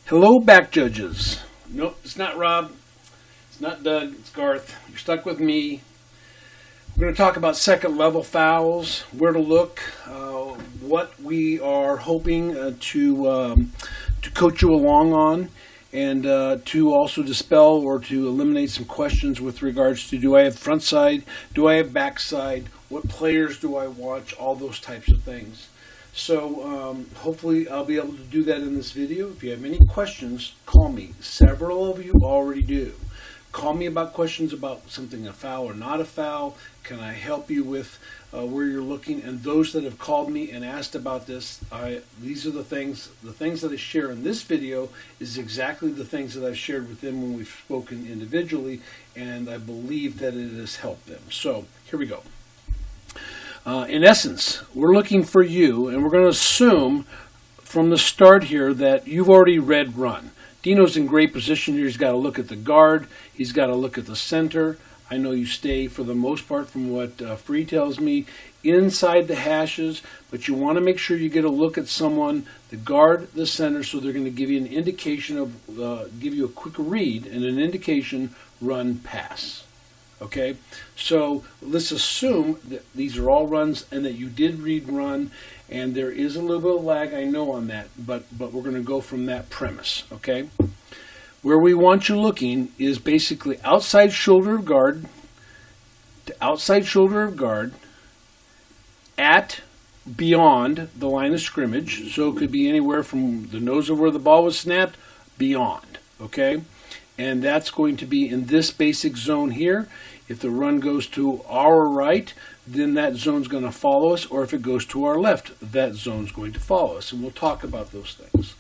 Hello, back judges. Nope, it's not Rob. It's not Doug. It's Garth. You're stuck with me. We're going to talk about second level fouls, where to look, what we are hoping to coach you along on, and to also dispel or to eliminate some questions with regards to, do I have front side, do I have back side, what players do I watch, all those types of things. So hopefully I'll be able to do that in this video. If you have any questions, call me. Several of you already do. Call me about questions about something, a foul or not a foul. Can I help you with where you're looking? And those that have called me and asked about this, these are the things that I share in this video is exactly the things that I've shared with them when we've spoken individually, and I believe that it has helped them. So here we go. In essence, we're looking for you, and we're going to assume from the start here that you've already read run. Dino's in great position here. He's got to look at the guard. He's got to look at the center. I know you stay, for the most part, from what Free tells me, inside the hashes, but you want to make sure you get a look at someone, the guard, the center, so they're going to give you an indication of, give you a quick read and an indication, run, pass. Okay, so let's assume that these are all runs and that you did read run, and there is a little bit of lag, I know, on that, but we're going to go from that premise. Okay, where we want you looking is basically outside shoulder of guard to outside shoulder of guard at beyond the line of scrimmage, so it could be anywhere from the nose of where the ball was snapped beyond. Okay, and that's going to be in this basic zone here. If the run goes to our right, then that zone's going to follow us, or if it goes to our left, that zone's going to follow us, and we'll talk about those things.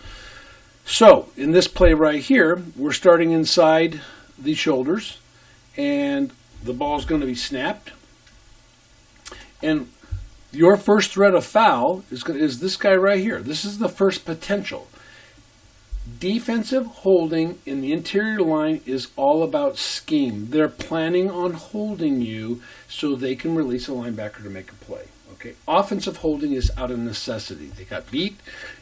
So in this play right here, we're starting inside the shoulders, and the ball's going to be snapped, and your first threat of foul is this guy right here. This is the first potential. Defensive holding in the interior line is all about scheme. They're planning on holding you so they can release a linebacker to make a play. Okay. Offensive holding is out of necessity. They got beat.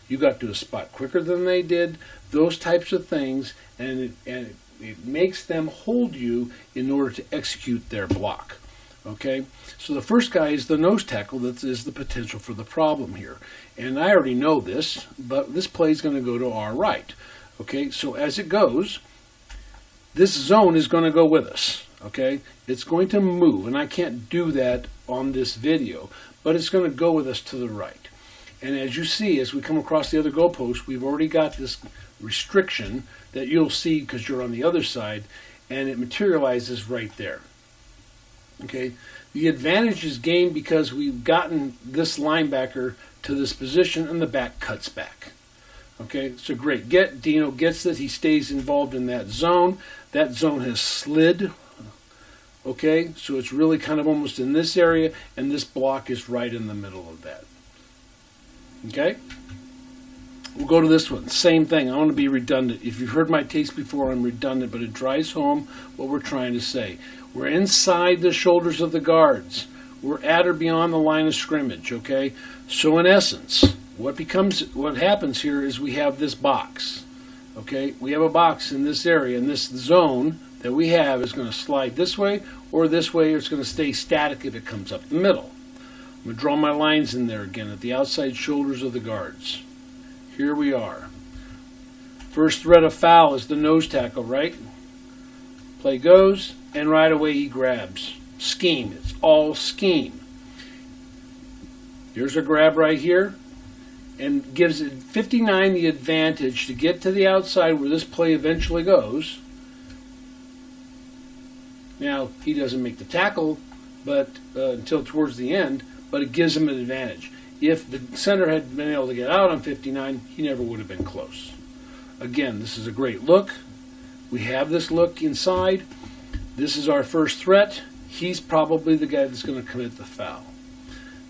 You got to a spot quicker than they did. Those types of things, and it makes them hold you in order to execute their block. Okay, so the first guy is the nose tackle. That is the potential for the problem here. And I already know this, but this play is going to go to our right. Okay, so as it goes, this zone is going to go with us. Okay, it's going to move, and I can't do that on this video, but it's going to go with us to the right. And as you see, as we come across the other goalpost, we've already got this restriction that you'll see because you're on the other side, and it materializes right there. Okay, the advantage is gained because we've gotten this linebacker to this position and the back cuts back. Okay, so great. Dino gets that. He stays involved in that zone. That zone has slid. Okay, so it's really kind of almost in this area, and this block is right in the middle of that. Okay, we'll go to this one. Same thing. I want to be redundant. If you've heard my takes before, I'm redundant, but it drives home what we're trying to say. We're inside the shoulders of the guards. We're at or beyond the line of scrimmage, okay? So in essence, what happens here is we have this box, okay? We have a box in this area, and this zone that we have is going to slide this way, or it's going to stay static if it comes up the middle. I'm going to draw my lines in there again at the outside shoulders of the guards. Here we are. First threat of foul is the nose tackle, right? Play goes, and right away he grabs. Scheme. It's all scheme. Here's a grab right here, and gives it 59 the advantage to get to the outside where this play eventually goes. Now, he doesn't make the tackle but until towards the end, but it gives him an advantage. If the center had been able to get out on 59, he never would have been close. Again, this is a great look. We have this look inside. This is our first threat. He's probably the guy that's going to commit the foul.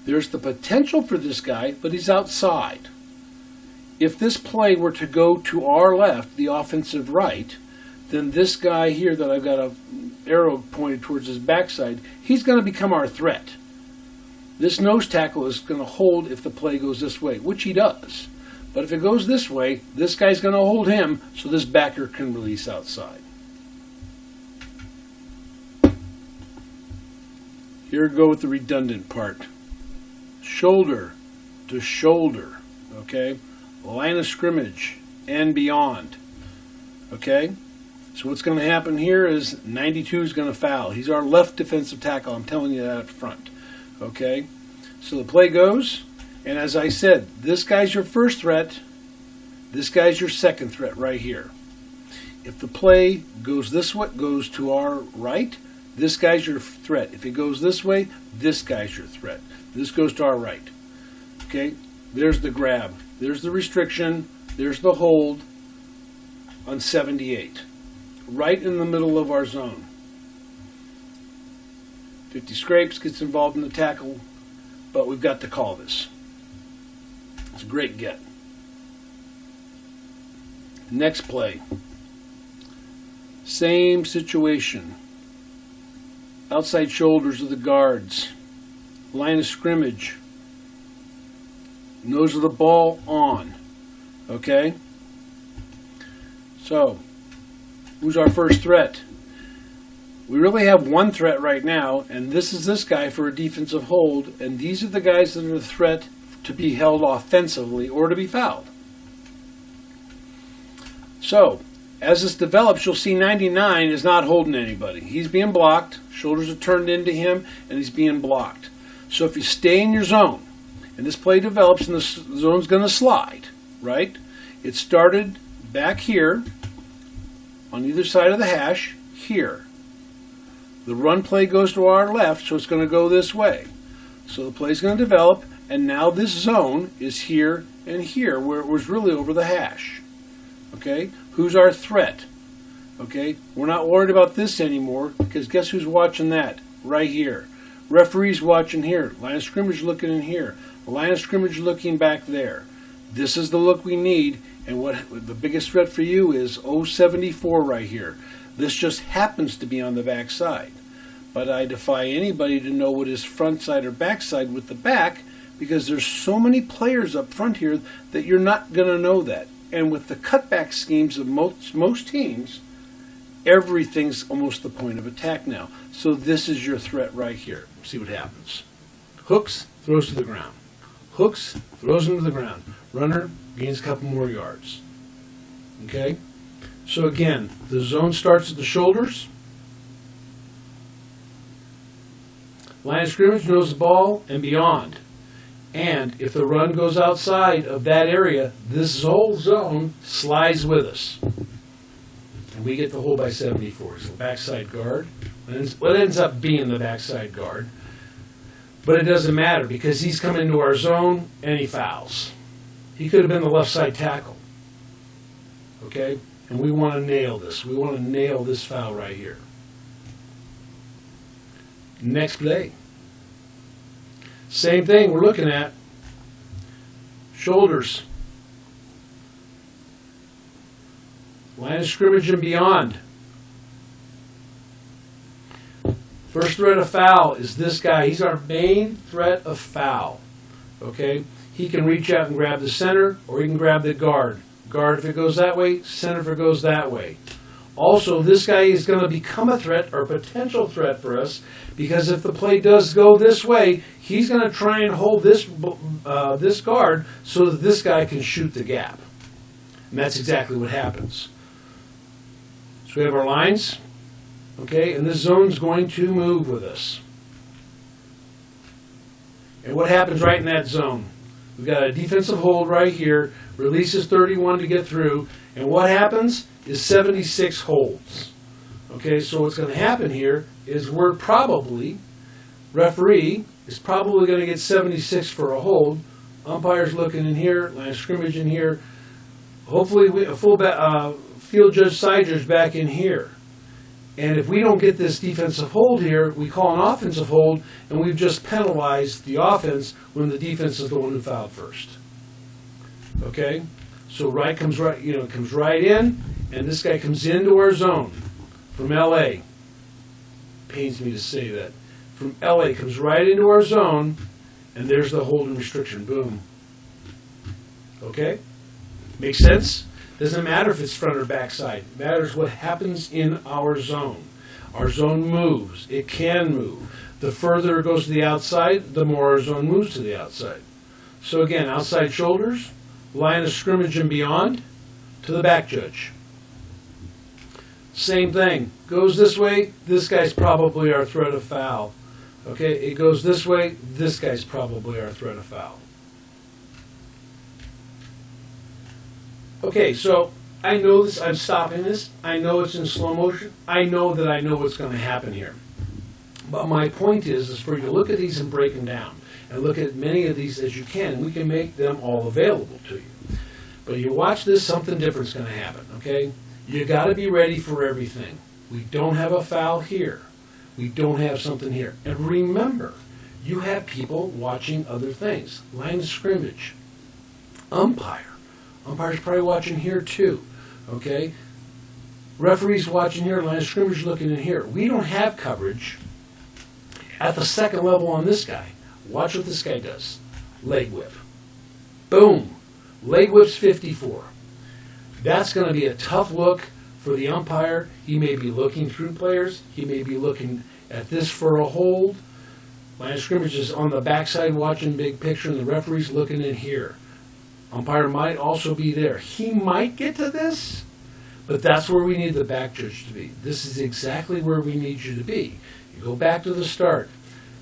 There's the potential for this guy, but he's outside. If this play were to go to our left, the offensive right, then this guy here that I've got an arrow pointed towards his backside, he's going to become our threat. This nose tackle is going to hold if the play goes this way, which he does. But if it goes this way, this guy's going to hold him so this backer can release outside. Here we go with the redundant part. Shoulder to shoulder, okay? Line of scrimmage and beyond, okay? So what's going to happen here is 92 is going to foul. He's our left defensive tackle. I'm telling you that up front, okay? So the play goes, and as I said, this guy's your first threat. This guy's your second threat right here. If the play goes this way, goes to our right, this guy's your threat. If it goes this way, this guy's your threat. This goes to our right. Okay? There's the grab. There's the restriction. There's the hold on 78. Right in the middle of our zone. 50 Scrapes gets involved in the tackle, but we've got to call this. It's a great get. Next play. Same situation. Outside shoulders of the guards. Line of scrimmage. Nose of the ball on. Okay? So, who's our first threat? We really have one threat right now, and this is this guy for a defensive hold, and these are the guys that are the threat to be held offensively or to be fouled. So, as this develops, you'll see 99 is not holding anybody. He's being blocked, shoulders are turned into him, and he's being blocked. So if you stay in your zone, and this play develops and the zone's going to slide, right? It started back here, on either side of the hash, here. The run play goes to our left, so it's going to go this way. So the play's going to develop, and now this zone is here and here, where it was really over the hash. Okay? Who's our threat? Okay? We're not worried about this anymore, because guess who's watching that? Right here. Referee's watching here. Line of scrimmage looking in here. Line of scrimmage looking back there. This is the look we need, and what the biggest threat for you is 074 right here. This just happens to be on the back side. But I defy anybody to know what is front side or back side with the back, because there's so many players up front here that you're not going to know that. And with the cutback schemes of most teams, everything's almost the point of attack now. So this is your threat right here. See what happens. Hooks, throws to the ground. Hooks, throws him to the ground. Runner gains a couple more yards. Okay? So again, the zone starts at the shoulders. Line of scrimmage knows the ball and beyond. And if the run goes outside of that area, this whole zone slides with us. And we get the hold by 74. So backside guard. What ends up being the backside guard. But it doesn't matter because he's come into our zone and he fouls. He could have been the left side tackle. Okay? And we want to nail this. We want to nail this foul right here. Next play. Same thing we're looking at. Shoulders. Line of scrimmage and beyond. First threat of foul is this guy. He's our main threat of foul. Okay? He can reach out and grab the center, or he can grab the guard. Guard if it goes that way, center if it goes that way. Also, this guy is going to become a threat or a potential threat for us because if the play does go this way, he's going to try and hold this guard so that this guy can shoot the gap. And that's exactly what happens. So we have our lines, okay, and this zone's going to move with us. And what happens right in that zone? We've got a defensive hold right here, releases 31 to get through, and what happens is 76 holds. Okay, so what's going to happen here is referee is probably going to get 76 for a hold. Umpire's looking in here, line of scrimmage in here. Hopefully a full field judge, side judge back in here. And if we don't get this defensive hold here, we call an offensive hold, and we've just penalized the offense when the defense is the one who fouled first. Okay? So comes right in, and this guy comes into our zone from LA. Pains me to say that. From LA, comes right into our zone, and there's the hold and restriction. Boom. Okay? Make sense? Doesn't matter if it's front or back side. It matters what happens in our zone. Our zone moves. It can move. The further it goes to the outside, the more our zone moves to the outside. So again, outside shoulders, line of scrimmage and beyond, to the back judge. Same thing. Goes this way, this guy's probably our threat of foul. Okay, it goes this way, this guy's probably our threat of foul. Okay, so I know this, I'm stopping this. I know it's in slow motion. I know that I know what's going to happen here. But my point is for you to look at these and break them down. And look at many of these as you can. We can make them all available to you. But you watch this, something different's going to happen, okay? You got to be ready for everything. We don't have a foul here. We don't have something here. And remember, you have people watching other things. Line of scrimmage. Umpire. Umpire's probably watching here too, okay? Referee's watching here, line of scrimmage looking in here. We don't have coverage at the second level on this guy. Watch what this guy does. Leg whip. Boom. Leg whip's 54. That's going to be a tough look for the umpire. He may be looking through players. He may be looking at this for a hold. Line of scrimmage is on the backside watching big picture, and the referee's looking in here. Umpire might also be there. He might get to this, but that's where we need the back judge to be. This is exactly where we need you to be. You go back to the start.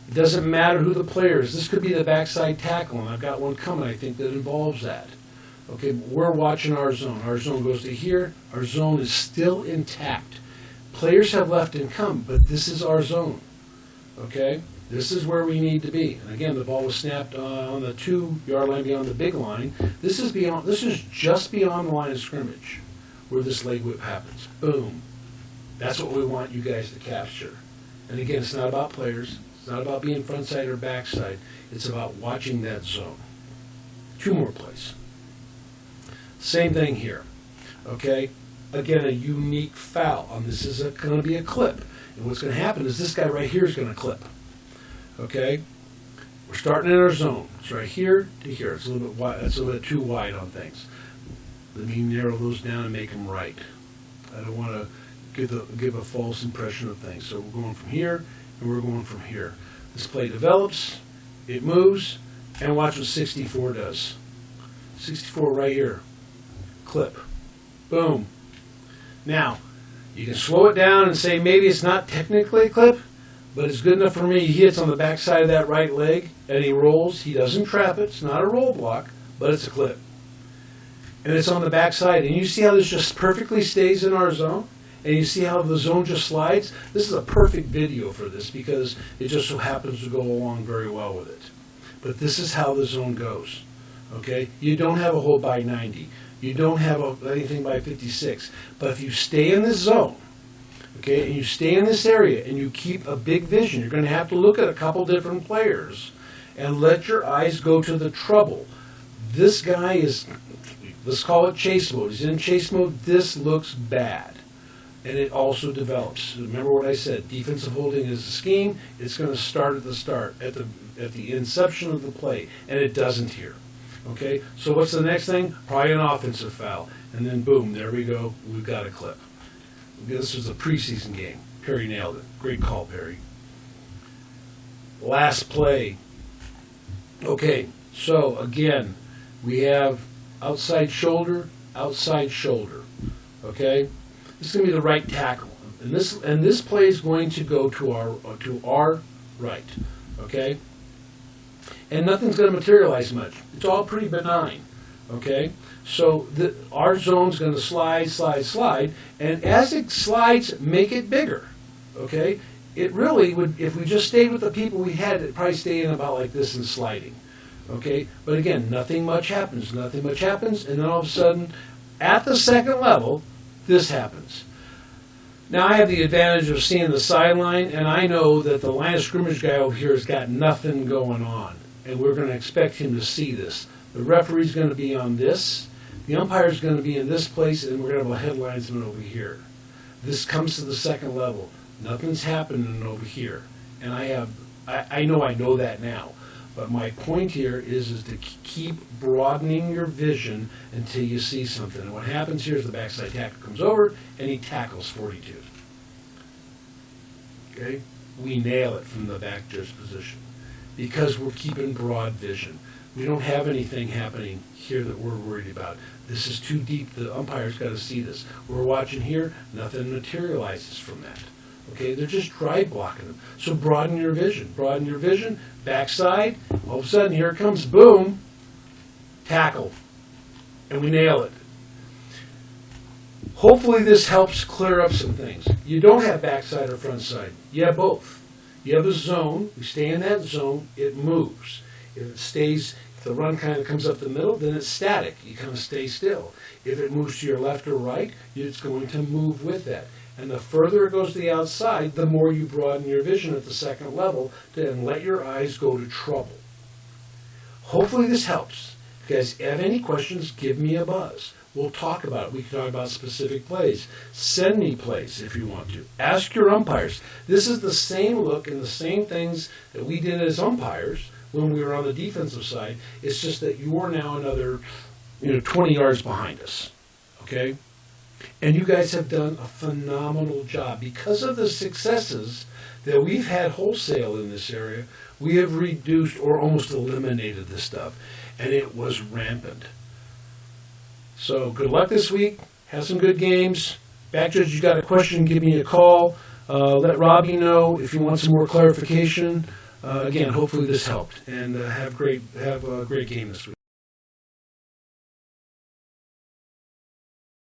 It doesn't matter who the player is. This could be the backside tackle, and I've got one coming, I think, that involves that. Okay, we're watching our zone. Our zone goes to here. Our zone is still intact. Players have left and come, but this is our zone. Okay, this is where we need to be. And again, the ball was snapped on the 2-yard line beyond the big line. This is beyond. This is just beyond the line of scrimmage, where this leg whip happens. Boom. That's what we want you guys to capture. And again, it's not about players. It's not about being front side or back side. It's about watching that zone. 2 more plays. Same thing here. Okay? Again, a unique foul. This is going to be a clip. And what's going to happen is this guy right here is going to clip. Okay? We're starting in our zone. It's right here to here. It's a little bit wide. That's a little bit too wide on things. Let me narrow those down and make them right. I don't want to give a false impression of things. So we're going from here, and we're going from here. This play develops, it moves, and watch what 64 does. 64 right here. Clip. Boom. Now, you can slow it down and say maybe it's not technically a clip, but it's good enough for me. He hits on the backside of that right leg, and he rolls. He doesn't trap it. It's not a roll block, but it's a clip. And it's on the backside. And you see how this just perfectly stays in our zone? And you see how the zone just slides? This is a perfect video for this because it just so happens to go along very well with it. But this is how the zone goes. Okay? You don't have a hold by 90. You don't have anything by 56. But if you stay in this zone, okay, and you stay in this area and you keep a big vision, you're going to have to look at a couple different players and let your eyes go to the trouble. This guy is, let's call it chase mode. He's in chase mode. This looks bad. And it also develops. Remember what I said, defensive holding is a scheme. It's going to start at the start, at the inception of the play, and it doesn't here. Okay, so what's the next thing? Probably an offensive foul. And then boom, there we go. We've got a clip. This was a preseason game. Perry nailed it. Great call, Perry. Last play. Okay, so again, we have outside shoulder, outside shoulder. Okay, this is going to be the right tackle, and this play is going to go to our right. Okay. And nothing's going to materialize much. It's all pretty benign, okay? So our zone's going to slide, slide, slide, and as it slides, make it bigger, okay? It really would, if we just stayed with the people we had, it'd probably stay in about like this and sliding, okay? But again, nothing much happens, and then all of a sudden, at the second level, this happens. Now, I have the advantage of seeing the sideline, and I know that the line of scrimmage guy over here has got nothing going on. And we're going to expect him to see this. The referee's going to be on this. The umpire's going to be in this place, and we're going to have a headlinesman over here. This comes to the second level. Nothing's happening over here. And I know that now. But my point here is to keep broadening your vision until you see something. And what happens here is the backside tackle comes over and he tackles 42. Okay? We nail it from the back judge position because we're keeping broad vision. We don't have anything happening here that we're worried about. This is too deep. The umpire's got to see this. We're watching here. Nothing materializes from that. Okay, they're just drive blocking them. So broaden your vision. Broaden your vision. Backside. All of a sudden, here it comes. Boom. Tackle. And we nail it. Hopefully this helps clear up some things. You don't have backside or front side. You have both. You have a zone. You stay in that zone. It moves. If it stays, if the run kind of comes up the middle, then it's static. You kind of stay still. If it moves to your left or right, it's going to move with that. And the further it goes to the outside, the more you broaden your vision at the second level and let your eyes go to trouble. Hopefully this helps. If you guys have any questions, give me a buzz. We'll talk about it. We can talk about specific plays. Send me plays if you want to. Ask your umpires. This is the same look and the same things that we did as umpires when we were on the defensive side. It's just that you're now another 20 yards behind us. Okay? And you guys have done a phenomenal job. Because of the successes that we've had wholesale in this area, we have reduced or almost eliminated this stuff. And it was rampant. So good luck this week. Have some good games. Back judge, you got a question, give me a call. Let Robbie know if you want some more clarification. Again, hopefully this helped. And have a great game this week.